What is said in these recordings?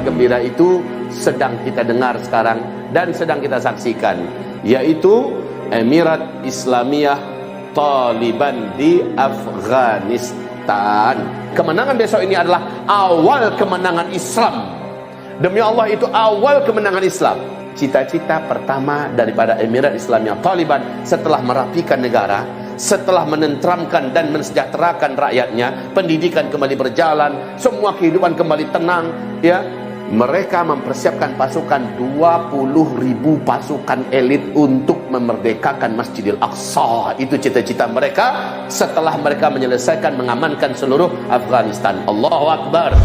gembira itu sedang kita dengar sekarang dan sedang kita saksikan, yaitu Emirat Islamiyah Taliban di Afghanistan. Kemenangan besok ini adalah awal kemenangan Islam. Demi Allah, itu awal kemenangan Islam. Cita-cita pertama daripada Emirat Islamiyah Taliban setelah merapikan negara, setelah menenteramkan dan mensejahterakan rakyatnya, pendidikan kembali berjalan, semua kehidupan kembali tenang, ya, mereka mempersiapkan pasukan 20.000 pasukan elit untuk memerdekakan Masjidil Aqsa. Itu cita-cita mereka setelah mereka menyelesaikan mengamankan seluruh Afghanistan. Allahu Akbar.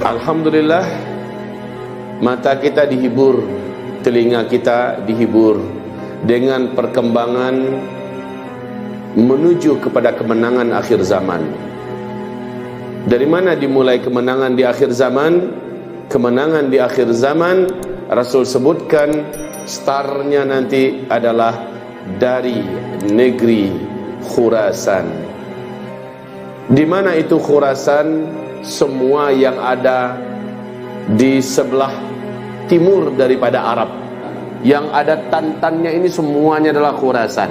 Alhamdulillah, mata kita dihibur, telinga kita dihibur dengan perkembangan menuju kepada kemenangan akhir zaman. Dari mana dimulai kemenangan di akhir zaman? Kemenangan di akhir zaman, Rasul sebutkan startnya nanti adalah dari negeri Khurasan. Di mana itu Khurasan? Semua yang ada di sebelah timur daripada Arab, yang ada tantannya ini semuanya adalah Khurasan.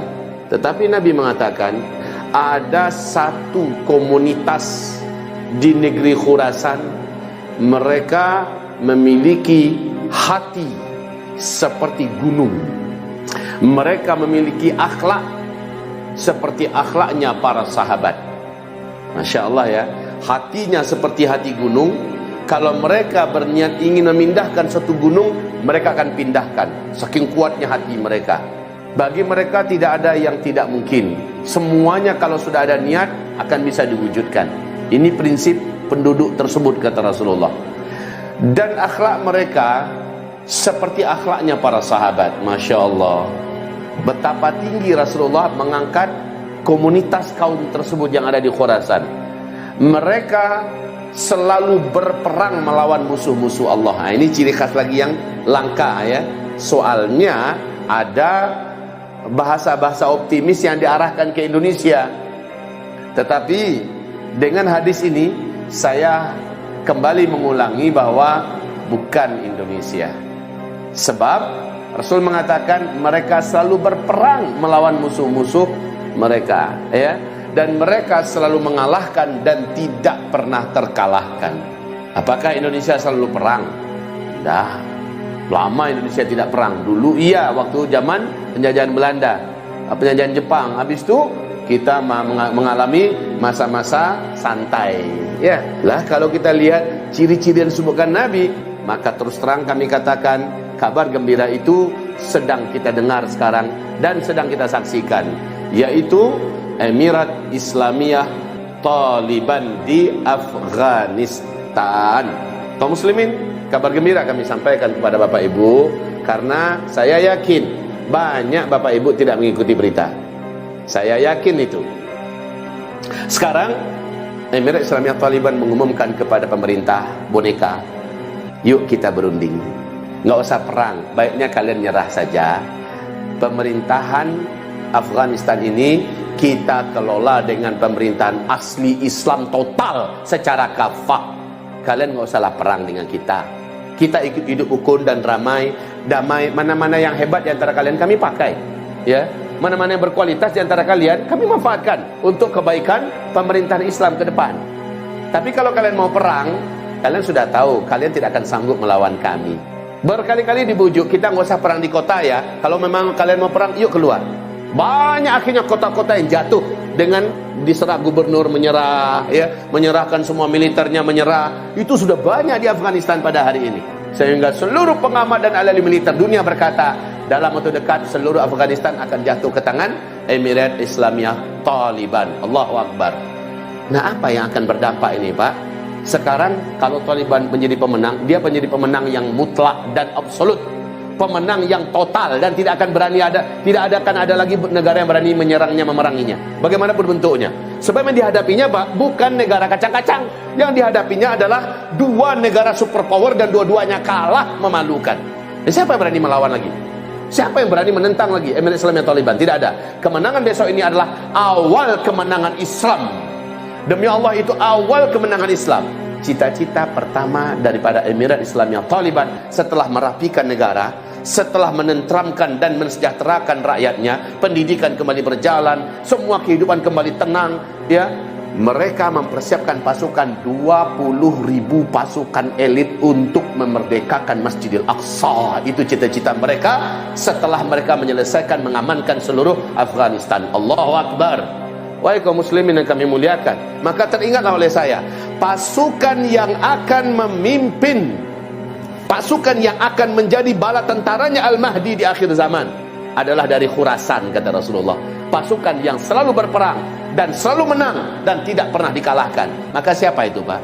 Tetapi Nabi mengatakan ada satu komunitas di negeri Khurasan, mereka memiliki hati seperti gunung, mereka memiliki akhlak seperti akhlaknya para sahabat. Masya Allah ya, hatinya seperti hati gunung. Kalau mereka berniat ingin memindahkan satu gunung, mereka akan pindahkan, saking kuatnya hati mereka. Bagi mereka tidak ada yang tidak mungkin. Semuanya kalau sudah ada niat akan bisa diwujudkan. Ini prinsip penduduk tersebut, kata Rasulullah. Dan akhlak mereka seperti akhlaknya para sahabat. Masya Allah, betapa tinggi Rasulullah mengangkat komunitas kaum tersebut yang ada di Khurasan. Mereka selalu berperang melawan musuh-musuh Allah. Nah, ini ciri khas lagi yang langka ya. Soalnya ada bahasa-bahasa optimis yang diarahkan ke Indonesia. Tetapi dengan hadis ini saya kembali mengulangi bahwa bukan Indonesia. Sebab Rasul mengatakan mereka selalu berperang melawan musuh-musuh mereka, ya. Dan mereka selalu mengalahkan dan tidak pernah terkalahkan. Apakah Indonesia selalu perang? Dah, lama Indonesia tidak perang. Dulu iya, waktu zaman penjajahan Belanda, penjajahan Jepang. Habis itu kita mengalami masa-masa santai. Ya, lah kalau kita lihat ciri-ciri yang disebutkan Nabi, maka terus terang kami katakan kabar gembira itu sedang kita dengar sekarang dan sedang kita saksikan, yaitu Emirat Islamiyah Taliban di Afghanistan. Kaum muslimin, kabar gembira kami sampaikan kepada Bapak Ibu, karena saya yakin banyak Bapak Ibu tidak mengikuti berita. Saya yakin itu. Sekarang Emirat Islamiyah Taliban mengumumkan kepada pemerintah boneka, yuk kita berunding, nggak usah perang, baiknya kalian nyerah saja. Pemerintahan Afghanistan ini kita kelola dengan pemerintahan asli Islam total secara kafah. Kalian nggak usahlah perang dengan kita. Kita ikut hidup rukun dan damai. Mana-mana yang hebat di antara kalian kami pakai, ya. Mana-mana yang berkualitas di antara kalian kami manfaatkan untuk kebaikan pemerintahan Islam ke depan. Tapi kalau kalian mau perang, kalian sudah tahu kalian tidak akan sanggup melawan kami. Berkali-kali dibujuk, kita nggak usah perang di kota ya. Kalau memang kalian mau perang, yuk keluar. Banyak akhirnya kota-kota yang jatuh dengan diserah gubernur menyerah, ya, menyerahkan semua militernya menyerah. Itu sudah banyak di Afghanistan pada hari ini. Sehingga seluruh pengamat dan ahli militer dunia berkata, dalam waktu dekat seluruh Afghanistan akan jatuh ke tangan Emirat Islamiyah Taliban. Allahu Akbar. Nah, apa yang akan berdampak ini, Pak? Sekarang kalau Taliban menjadi pemenang, dia menjadi pemenang yang mutlak dan absolut. Pemenang yang total dan tidak akan ada lagi negara yang berani menyerangnya, memeranginya. Bagaimanapun bentuknya. Sebab yang dihadapinya Pak, bukan negara kacang-kacang. Yang dihadapinya adalah dua negara superpower dan dua-duanya kalah memalukan. Dan siapa yang berani melawan lagi? Siapa yang berani menentang lagi Emirat Islamiyah Taliban? Tidak ada. Kemenangan besok ini adalah awal kemenangan Islam. Demi Allah, itu awal kemenangan Islam. Cita-cita pertama daripada Emirat Islamiyah Taliban setelah merapikan negara, setelah menenteramkan dan mensejahterakan rakyatnya, pendidikan kembali berjalan, semua kehidupan kembali tenang, ya. Mereka mempersiapkan pasukan 20.000 pasukan elit untuk memerdekakan Masjidil Aqsa. Itu cita-cita mereka setelah mereka menyelesaikan mengamankan seluruh Afghanistan. Allahu Akbar. Wahai kaum muslimin yang kami muliakan, maka teringatlah oleh saya, pasukan yang akan memimpin, pasukan yang akan menjadi bala tentaranya Al-Mahdi di akhir zaman adalah dari Khurasan, kata Rasulullah. Pasukan yang selalu berperang dan selalu menang dan tidak pernah dikalahkan. Maka siapa itu, Pak?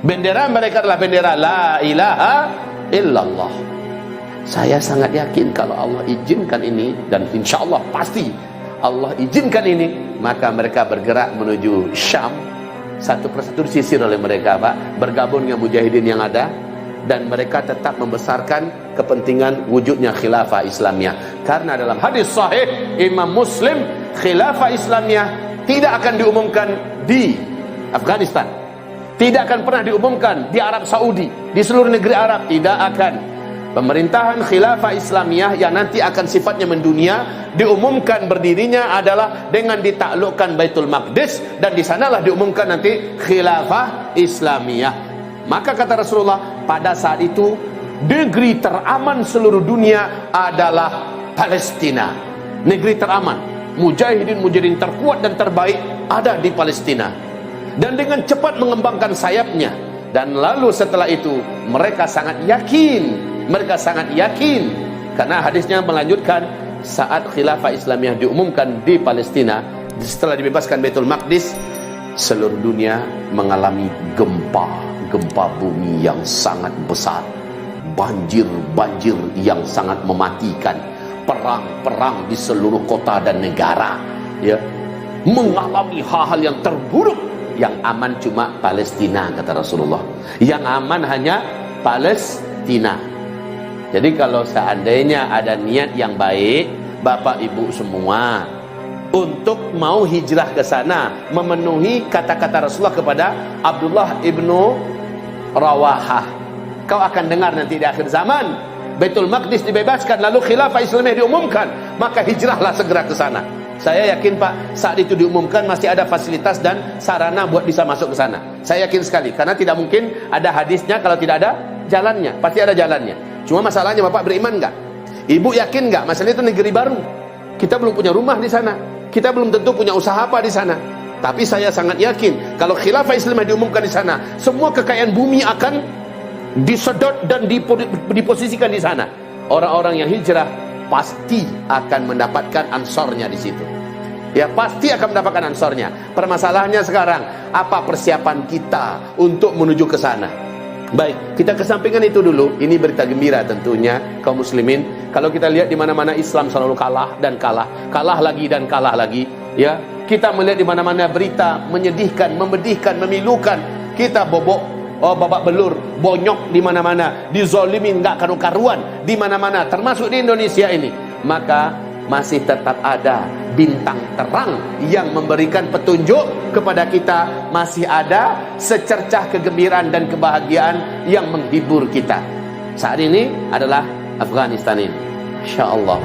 Bendera mereka adalah bendera la ilaha illallah. Saya sangat yakin kalau Allah izinkan ini, dan insya Allah pasti Allah izinkan ini, maka mereka bergerak menuju Syam. Satu persatu disisir oleh mereka, Pak, bergabung dengan mujahidin yang ada, dan mereka tetap membesarkan kepentingan wujudnya khilafah Islamiyah. Karena dalam hadis sahih Imam Muslim, khilafah Islamiyah tidak akan diumumkan di Afghanistan, tidak akan pernah diumumkan di Arab Saudi, di seluruh negeri Arab, tidak akan. Pemerintahan khilafah Islamiyah yang nanti akan sifatnya mendunia, diumumkan berdirinya adalah dengan ditaklukkan Baitul Maqdis, dan di sanalah diumumkan nanti khilafah Islamiyah. Maka kata Rasulullah, pada saat itu negeri teraman seluruh dunia adalah Palestina. Negeri teraman, mujahidin terkuat dan terbaik ada di Palestina. Dan dengan cepat mengembangkan sayapnya. Dan lalu setelah itu mereka sangat yakin, karena hadisnya melanjutkan, saat khilafah Islamiyah diumumkan di Palestina, setelah dibebaskan Baitul Maqdis, seluruh dunia mengalami gempa bumi yang sangat besar, banjir yang sangat mematikan, perang di seluruh kota dan negara, ya, mengalami hal-hal yang terburuk. Yang aman cuma Palestina, kata Rasulullah. Yang aman hanya Palestina. Jadi kalau seandainya ada niat yang baik, Bapak Ibu semua, untuk mau hijrah ke sana, memenuhi kata-kata Rasulullah kepada Abdullah ibnu Rawahah, kau akan dengar nanti di akhir zaman Baitul Maqdis dibebaskan, lalu khilafah Islamiyah diumumkan, maka hijrahlah segera ke sana. Saya yakin, Pak, saat itu diumumkan masih ada fasilitas dan sarana buat bisa masuk ke sana. Saya yakin sekali, karena tidak mungkin ada hadisnya kalau tidak ada jalannya. Pasti ada jalannya. Cuma masalahnya, Bapak beriman nggak? Ibu yakin nggak? Masalahnya itu negeri baru. Kita belum punya rumah di sana. Kita belum tentu punya usaha apa di sana. Tapi saya sangat yakin kalau khilafah Islamiyah diumumkan di sana, semua kekayaan bumi akan disedot dan diposisikan di sana. Orang-orang yang hijrah pasti akan mendapatkan ansornya di situ. Ya, pasti akan mendapatkan ansornya. Permasalahannya sekarang, apa persiapan kita untuk menuju ke sana? Baik, kita kesampingkan itu dulu. Ini berita gembira tentunya kaum muslimin. Kalau kita lihat di mana-mana Islam selalu kalah dan kalah, kalah lagi dan kalah lagi. Ya, kita melihat di mana-mana berita menyedihkan, memedihkan, memilukan. Kita babak belur, bonyok di mana-mana, dizolimin nggak karu-karuan di mana-mana, termasuk di Indonesia ini. Maka masih tetap ada bintang terang yang memberikan petunjuk kepada kita, masih ada secercah kegembiraan dan kebahagiaan yang menghibur kita. Saat ini adalah Afghanistan ini, insya Allah.